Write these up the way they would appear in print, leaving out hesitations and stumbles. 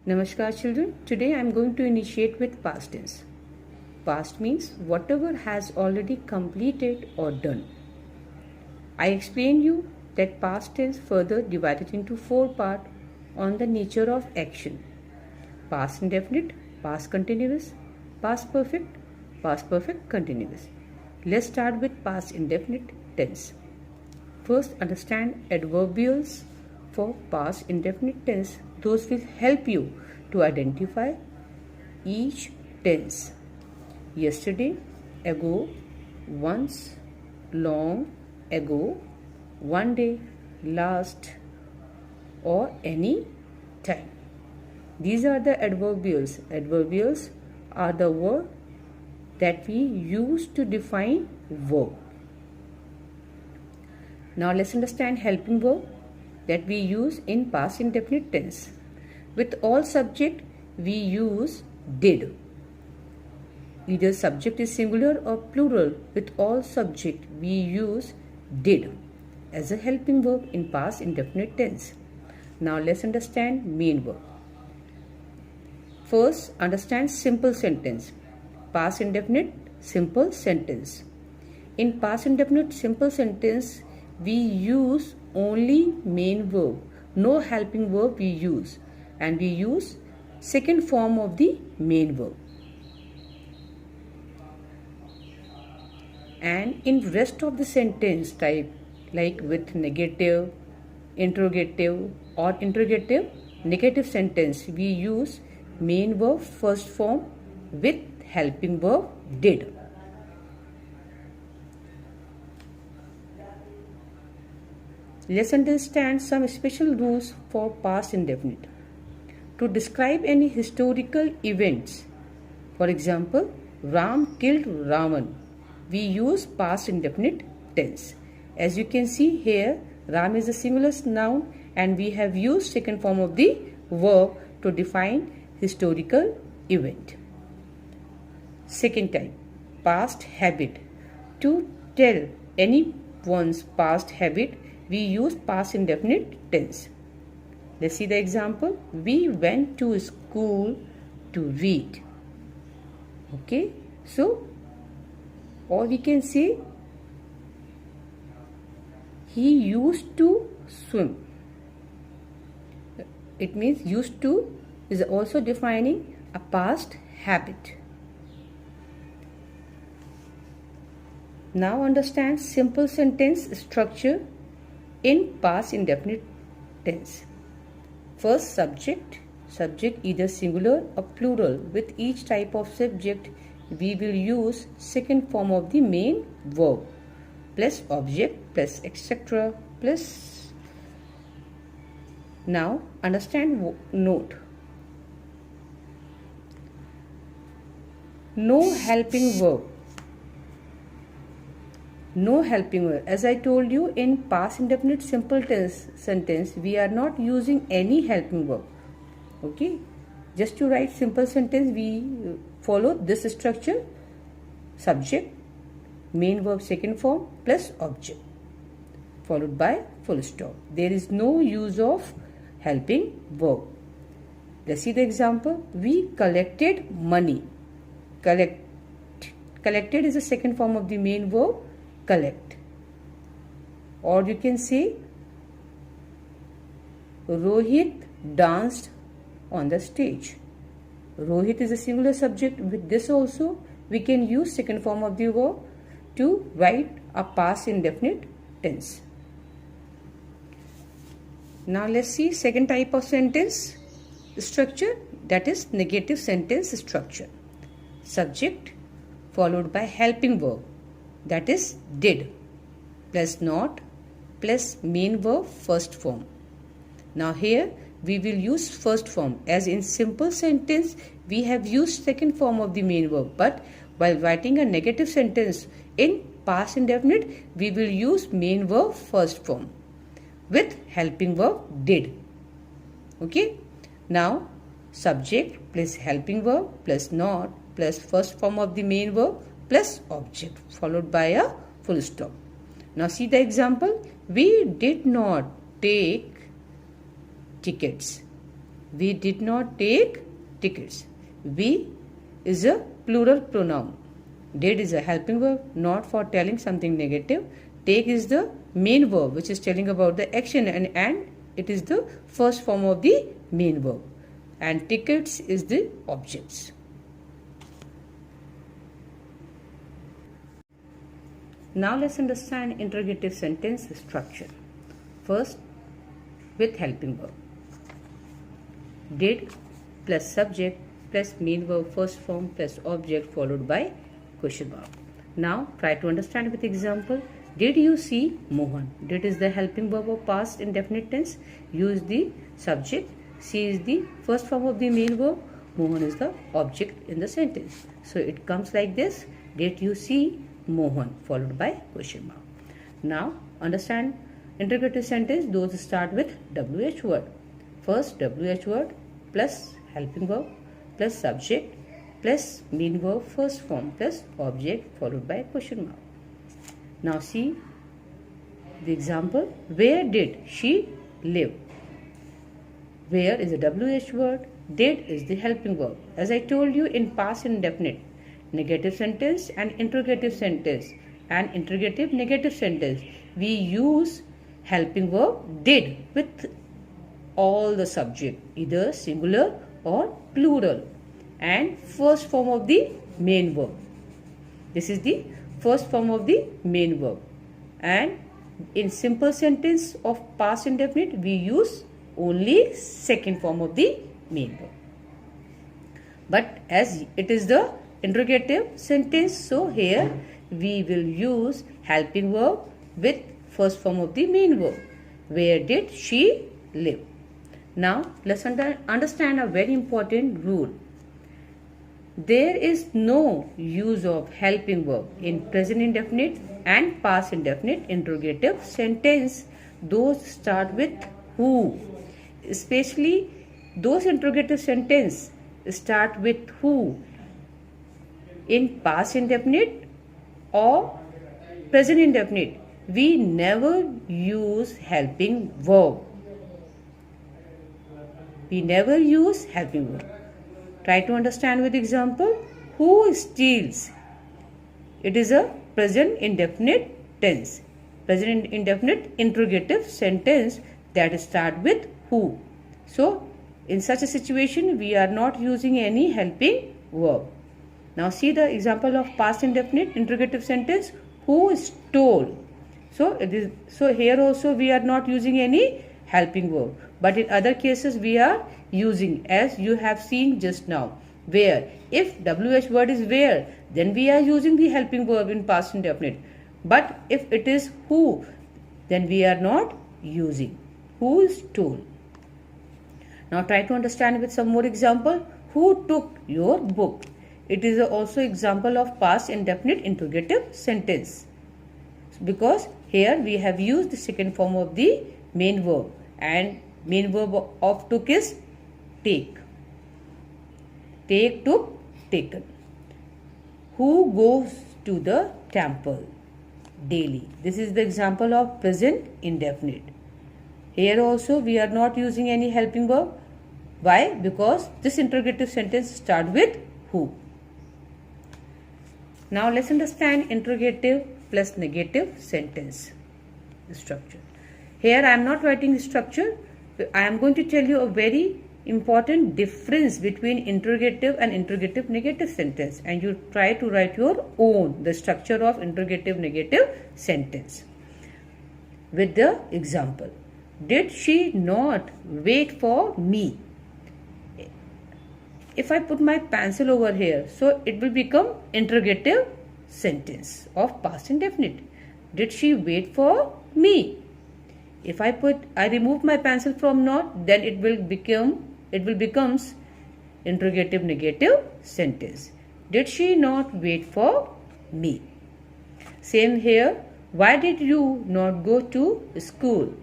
Namaskar children, today I am going to initiate with past tense. Past means whatever has already completed or done. I explained you that past tense further divided into 4 parts on the nature of action. Past indefinite, past continuous, past perfect continuous. Let's start with past indefinite tense. First, understand adverbials for past indefinite tense. Those will help you to identify each tense. Yesterday, ago, once, long, ago, one day, last, or any time. These are the adverbials. Adverbials are the word that we use to define verb. Now let's understand helping verb that we use in past indefinite tense. With all subject, we use did. Either subject is singular or plural. With all subject, we use did as a helping verb in past indefinite tense. Now let's understand main verb. First, understand simple sentence. Past indefinite simple sentence. In past indefinite simple sentence, we use only main verb. No helping verb we use. And we use second form of the main verb. And in rest of the sentence type, like with negative, interrogative or interrogative negative sentence, we use main verb first form with helping verb did. Let's understand some special rules for past indefinite. To describe any historical events, for example, Ram killed Ravan, we use past indefinite tense. As you can see here, Ram is a singular noun and we have used second form of the verb to define historical event. Second type, past habit. To tell anyone's past habit, we use past indefinite tense. Let's see the example. We went to school to read. Okay, so or we can say he used to swim. It means used to is also defining a past habit. Now understand simple sentence structure in past indefinite tense. First, subject either singular or plural. With each type of subject, we will use second form of the main verb plus object plus etc. plus. Now understand note. No helping verb. No helping verb. As I told you, in past indefinite simple tense sentence, we are not using any helping verb. Okay. Just to write simple sentence, we follow this structure. Subject, main verb second form plus object, followed by full stop. There is no use of helping verb. Let's see the example. We collected money. Collected is the second form of the main verb. Collect. Or you can say Rohit danced on the stage. Rohit is a singular subject. With this also we can use second form of the verb to write a past indefinite tense. Now let's see second type of sentence structure, that is negative sentence structure. Subject followed by helping verb, that is did, plus not, plus main verb first form. Now here we will use first form, as in simple sentence we have used second form of the main verb, but while writing a negative sentence in past indefinite we will use main verb first form with helping verb did. Okay. Now subject plus helping verb plus not plus first form of the main verb plus object followed by a full stop. Now see the example. We did not take tickets. We did not take tickets. We is a plural pronoun. Did is a helping verb, not for telling something negative. Take is the main verb, which is telling about the action, and it is the first form of the main verb. And tickets is the objects. Now let's understand interrogative sentence structure. First, with helping verb. Did plus subject plus main verb first form plus object followed by question mark. Now try to understand with example. Did you see Mohan? Did is the helping verb of past indefinite tense. You is the subject. See is the first form of the main verb. Mohan is the object in the sentence. So it comes like this. Did you see Mohan followed by question mark. Now understand interrogative sentence. Those start with WH word. First WH word plus helping verb plus subject plus main verb first form plus object followed by question mark. Now see the example. Where did she live? Where is a WH word. Did is the helping verb. As I told you, in past indefinite, negative sentence and interrogative sentence and interrogative negative sentence, we use helping verb did with all the subject, either singular or plural, and first form of the main verb. This is the first form of the main verb. And in simple sentence of past indefinite, we use only second form of the main verb. But as it is the interrogative sentence, so here we will use helping verb with first form of the main verb. Where did she live? Now let's understand a very important rule. There is no use of helping verb in present indefinite and past indefinite interrogative sentence. Those start with who. Especially those interrogative sentence start with who in past indefinite or present indefinite. We never use helping verb. We never use helping verb. Try to understand with example. Who steals? It is a present indefinite tense. Present indefinite interrogative sentence that start with who. So in such a situation, we are not using any helping verb. Now see the example of past indefinite interrogative sentence. Who stole? So here also we are not using any helping verb. But in other cases we are using, as you have seen just now. Where? If WH word is where, then we are using the helping verb in past indefinite. But if it is who, then we are not using. Who stole? Now try to understand with some more example. Who took your book? It is also example of past indefinite interrogative sentence. Because here we have used the second form of the main verb, and main verb of took is take. Take, took, taken. Who goes to the temple daily? This is the example of present indefinite. Here also we are not using any helping verb. Why? Because this interrogative sentence starts with who. Now let's understand interrogative plus negative sentence structure. Here I am not writing structure. I am going to tell you a very important difference between interrogative and interrogative negative sentence, and you try to write your own the structure of interrogative negative sentence with the example. Did she not wait for me? If I put my pencil over here, so it will become interrogative sentence of past indefinite. Did she wait for me? If I remove my pencil from not, then it will becomes interrogative negative sentence. Did she not wait for me? Same here. Why did you not go to school?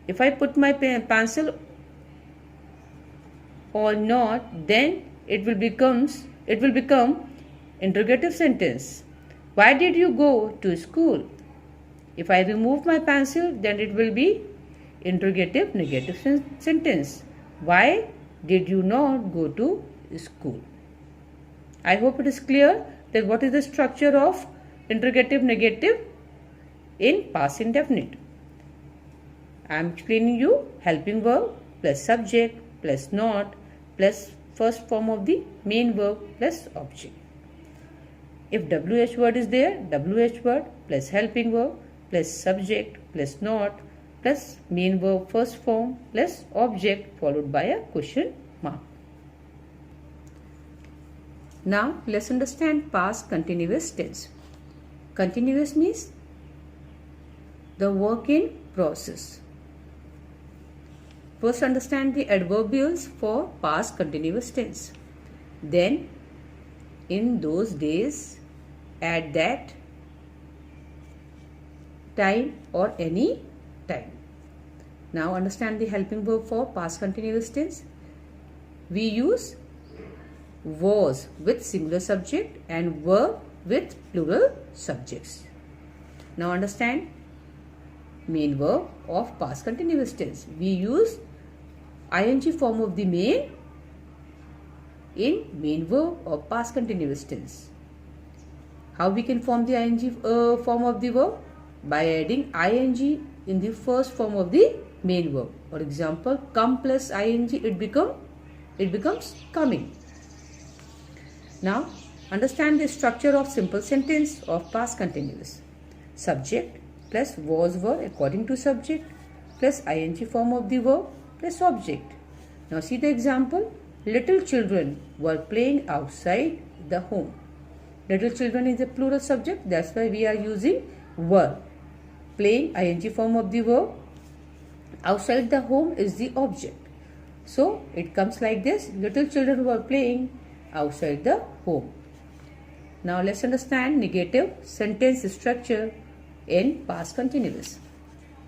If I put my pencil or not, then it will become interrogative sentence. Why did you go to school? If I remove my pencil, then it will be interrogative negative sentence. Why did you not go to school? I hope it is clear that what is the structure of interrogative negative in past indefinite. I am explaining you helping verb plus subject plus not plus first form of the main verb plus object. If WH word is there, WH word plus helping verb plus subject plus not plus main verb first form plus object followed by a question mark. Now let's understand past continuous tense. Continuous means the work in process. First understand the adverbials for past continuous tense. Then in those days, at that time or any time. Now understand the helping verb for past continuous tense. We use was with singular subject and were with plural subjects. Now understand main verb of past continuous tense. We use ing form of the main in main verb of past continuous tense. How we can form the ing form of the verb? By adding ing in the first form of the main verb. For example, come plus ing, it becomes coming. Now understand the structure of simple sentence of past continuous. Subject plus was were according to subject plus ing form of the verb plus object. Now see the example. Little children were playing outside the home. Little children is a plural subject, that's why we are using were. Playing ing form of the verb. Outside the home is the object. So it comes like this. Little children were playing outside the home. Now let's understand negative sentence structure in past continuous.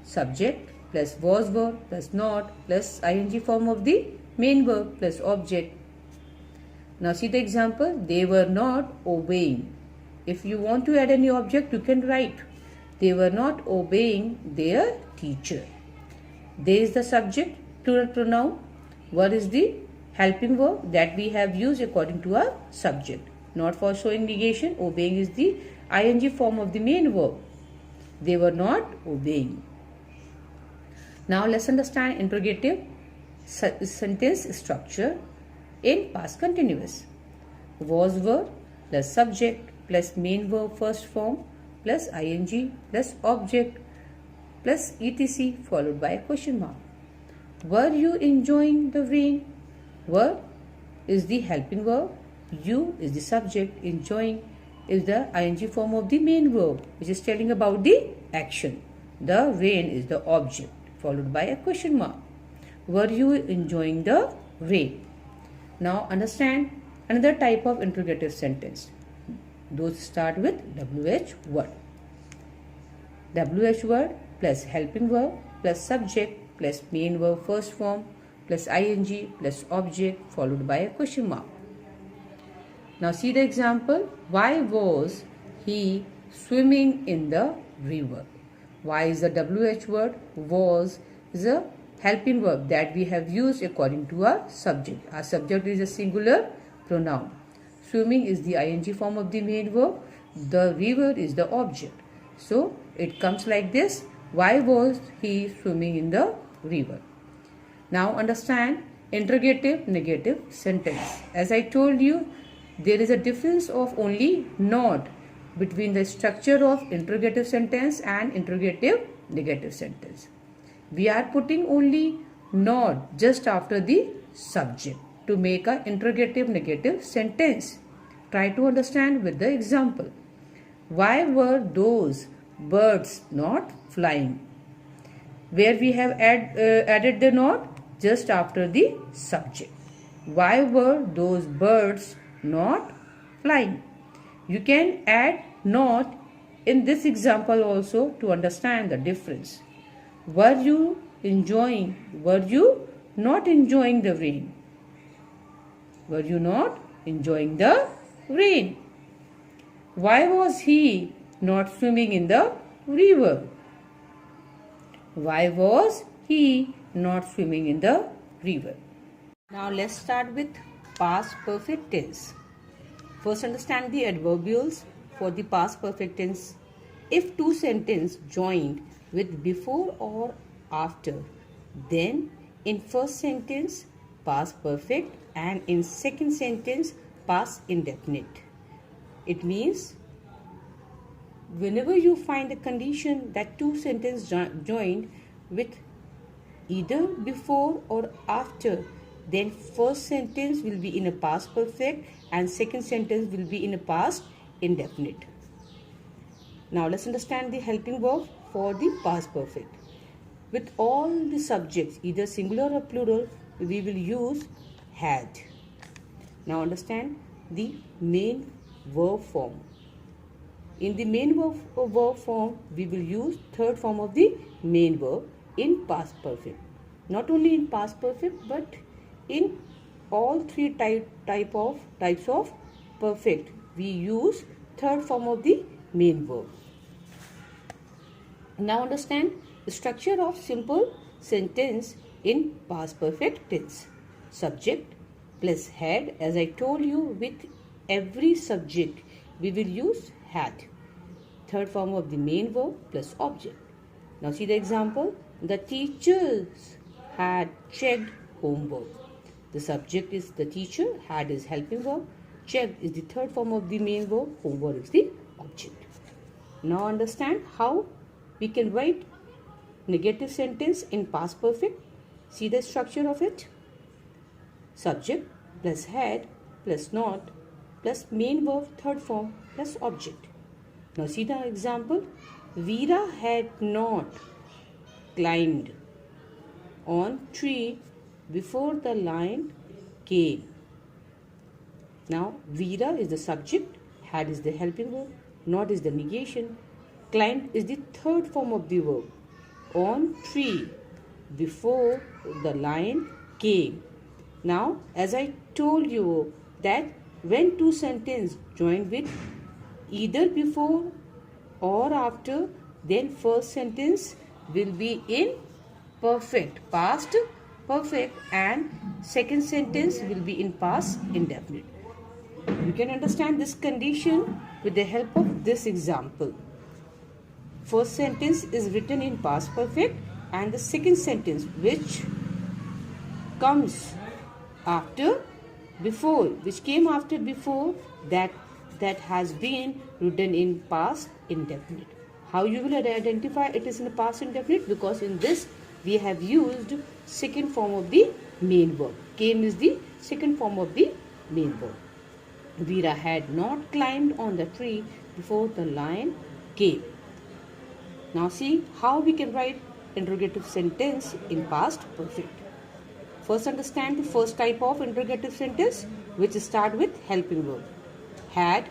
Subject plus was were plus not plus ing form of the main verb plus object. Now see the example. They were not obeying. If you want to add any object, you can write they were not obeying their teacher. They is the subject, plural pronoun. What is the helping verb that we have used according to our subject? Not for showing negation. Obeying is the ing form of the main verb. They were not obeying. Now let's understand interrogative sentence structure in past continuous. Was were plus subject plus main verb first form plus ing plus object plus etc followed by a question mark. Were you enjoying the rain? Were is the helping verb. You is the subject. Enjoying is the ing form of the main verb which is telling about the action. The rain is the object followed by a question mark. Were you enjoying the rain? Now understand another type of interrogative sentence. Those start with WH word. WH word plus helping verb plus subject plus main verb first form plus ing plus object followed by a question mark. Now see the example. Why was he swimming in the river? Why is the WH word. Was is a helping verb that we have used according to our subject. Our subject is a singular pronoun. Swimming is the ing form of the main verb. The river is the object. So it comes like this. Why was he swimming in the river? Now understand interrogative negative sentence. As I told you, there is a difference of only not between the structure of interrogative sentence and interrogative negative sentence. We are putting only not just after the subject to make an interrogative negative sentence. Try to understand with the example. Why were those birds not flying? Where we have added the not just after the subject. Why were those birds not flying? You can add not in this example also to understand the difference. Were you enjoying? Were you not enjoying the rain? Were you not enjoying the rain? Why was he not swimming in the river? Why was he not swimming in the river? Now let's start with past perfect tense. First, understand the adverbials for the past perfect tense. If two sentences joined with before or after, then in first sentence past perfect and in second sentence past indefinite. It means whenever you find a condition that two sentences joined with either before or after, then first sentence will be in a past perfect and second sentence will be in a past indefinite. Now let's understand the helping verb for the past perfect. With all the subjects, either singular or plural, we will use had. Now understand the main verb form. In the main verb form, we will use third form of the main verb in past perfect. Not only in past perfect, but in all three types of perfect, we use third form of the main verb. Now understand the structure of simple sentence in past perfect tense. Subject plus had. As I told you, with every subject we will use had. Third form of the main verb plus object. Now see the example. The teachers had checked homework. The subject is the teacher, had is helping verb, checked is the third form of the main verb, homework is the object. Now understand how we can write negative sentence in past perfect. See the structure of it. Subject plus had plus not plus main verb third form plus object. Now see the example. Veera had not climbed on tree before the lion came. Now Veera is the subject, had is the helping verb, not is the negation, climbed is the third form of the verb, on tree before the lion came. Now as I told you that when two sentences join with either before or after, then first sentence will be in perfect, past perfect, and second sentence will be in past indefinite. You can understand this condition with the help of this example. First sentence is written in past perfect and the second sentence which comes after before, which came after before, that has been written in past indefinite. How you will identify it is in the past indefinite? Because in this we have used second form of the main verb. Came is the second form of the main verb. Veera had not climbed on the tree before the lion came. Now see how we can write interrogative sentence in past perfect. First understand the first type of interrogative sentence, which start with helping verb. Had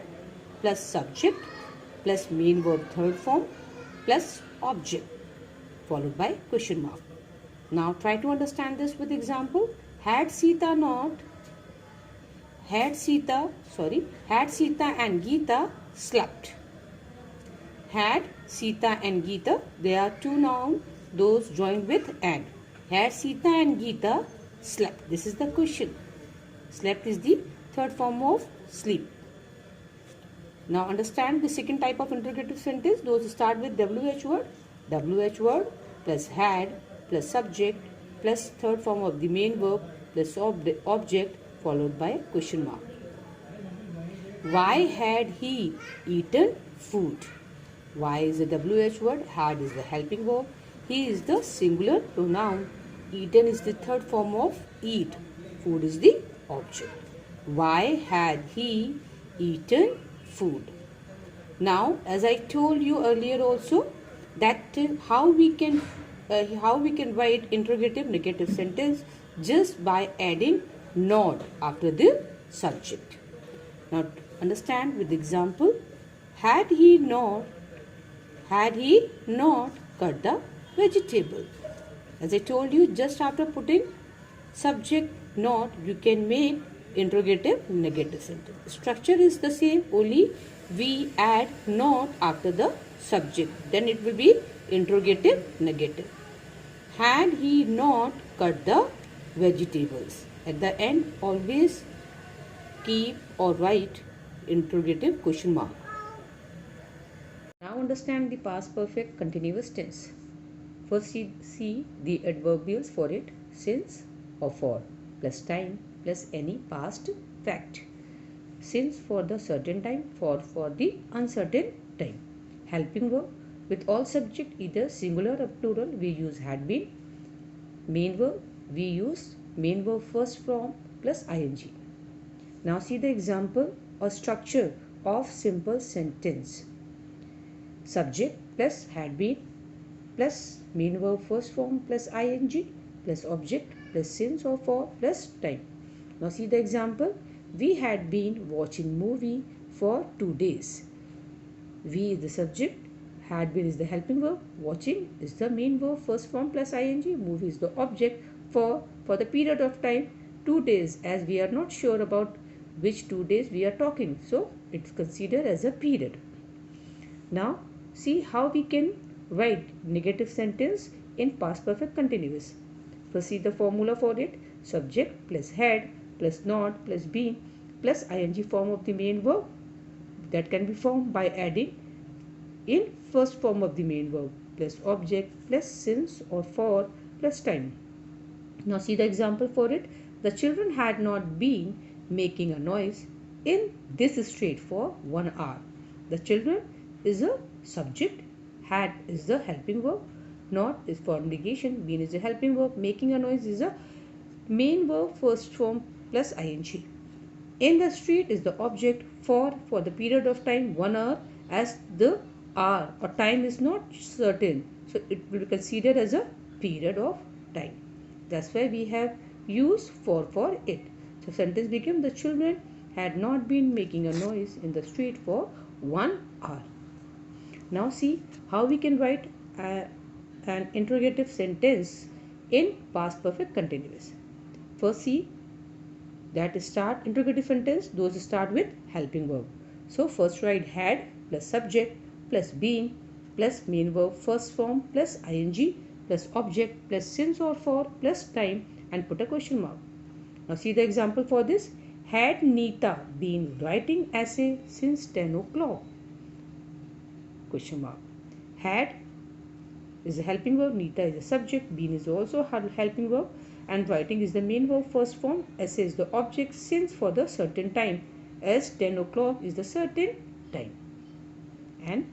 plus subject plus main verb third form plus object followed by question mark. Now try to understand this with example. Had Sita and Geeta slept. Had, Sita and Geeta, they are two nouns, those joined with and. Had Sita and Geeta slept. This is the question. Slept is the third form of sleep. Now understand the second type of interrogative sentence. Those start with WH word. WH word plus had plus subject plus third form of the main verb plus object followed by question mark. Why had he eaten food? Why is the WH word. Had is the helping verb. He is the singular pronoun. Eaten is the third form of eat. Food is the object. Why had he eaten food? Now as I told you earlier also that how we can write interrogative negative sentence just by adding not after the subject. Now understand with example. Had he not cut the vegetable? As I told you, just after putting subject not, you can make interrogative negative sentence. Structure is the same, only we add not after the subject. Then it will be interrogative negative. Had he not cut the vegetables? At the end, always keep or write interrogative question mark. Now understand the past perfect continuous tense. First see the adverbials for it: since or for, plus time, plus any past fact. Since for the certain time, for the uncertain time. Helping verb with all subject either singular or plural, we use had been. Main verb, we use main verb first form plus ing. Now see the example or structure of simple sentence. Subject plus had been plus main verb first form plus ing plus object plus since or for plus time. Now see the example. We had been watching movie for 2 days. We is the subject, had been is the helping verb, watching is the main verb first form plus ing, movie is the object. For the period of time 2 days, as we are not sure about which 2 days we are talking, so it's considered as a period. Now see how we can write negative sentence in past perfect continuous. First see the formula for it: subject plus had plus not plus been plus ing form of the main verb, that can be formed by adding in first form of the main verb plus object plus since or for plus time. Now see the example for it. The children had not been making a noise in this street for 1 hour. The children is a subject, had is the helping verb, not is for negation, been is a helping verb, making a noise is a main verb first form plus ing. In the street is the object, for the period of time 1 hour, as the hour or time is not certain, so it will be considered as a period of time. That's why we have used for it. So sentence became: the children had not been making a noise in the street for 1 hour. Now see how we can write an interrogative sentence in past perfect continuous. First see that start interrogative sentence, those start with helping verb. So first write had plus subject plus been plus main verb first form plus ing plus object plus since or for plus time and put a question mark. Now see the example for this. Had Neeta been writing essay since 10 o'clock? Question mark. Had is a helping verb, Neeta is a subject, been is also a helping verb, and writing is the main verb first form, essay is the object, since for the certain time, as 10 o'clock is the certain time. And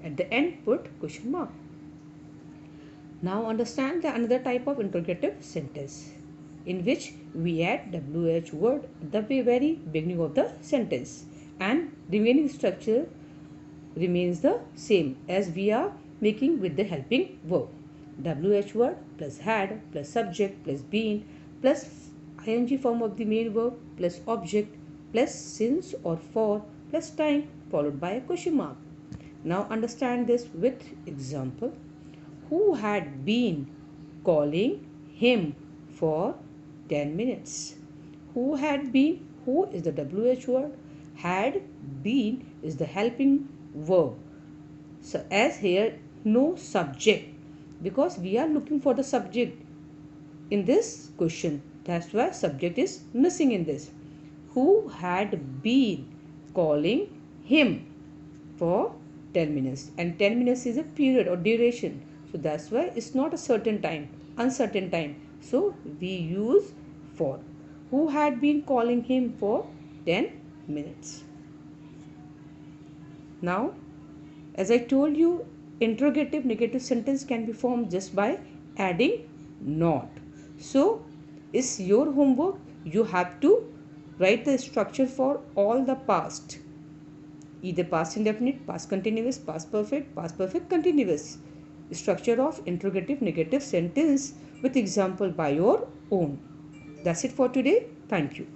at the end put question mark. Now understand the another type of interrogative sentence in which we add WH word at the very beginning of the sentence, and remaining structure remains the same as we are making with the helping verb. WH word plus had plus subject plus been plus ing form of the main verb plus object plus since or for plus time followed by a question mark. Now understand this with example. Who had been calling him for 10 minutes? Who had been? Who is the WH word? Had been is the helping verb. So as here no subject, because we are looking for the subject in this question. That's why subject is missing in this. Who had been calling him for 10 minutes, and 10 minutes is a period or duration, so that's why it's not a certain time, uncertain time, so we use for. Who had been calling him for 10 minutes. Now as I told you, interrogative negative sentence can be formed just by adding not. So it's your homework. You have to write the structure for all the past, either past indefinite, past continuous, past perfect continuous. Structure of interrogative negative sentence with example by your own. That's it for today. Thank you.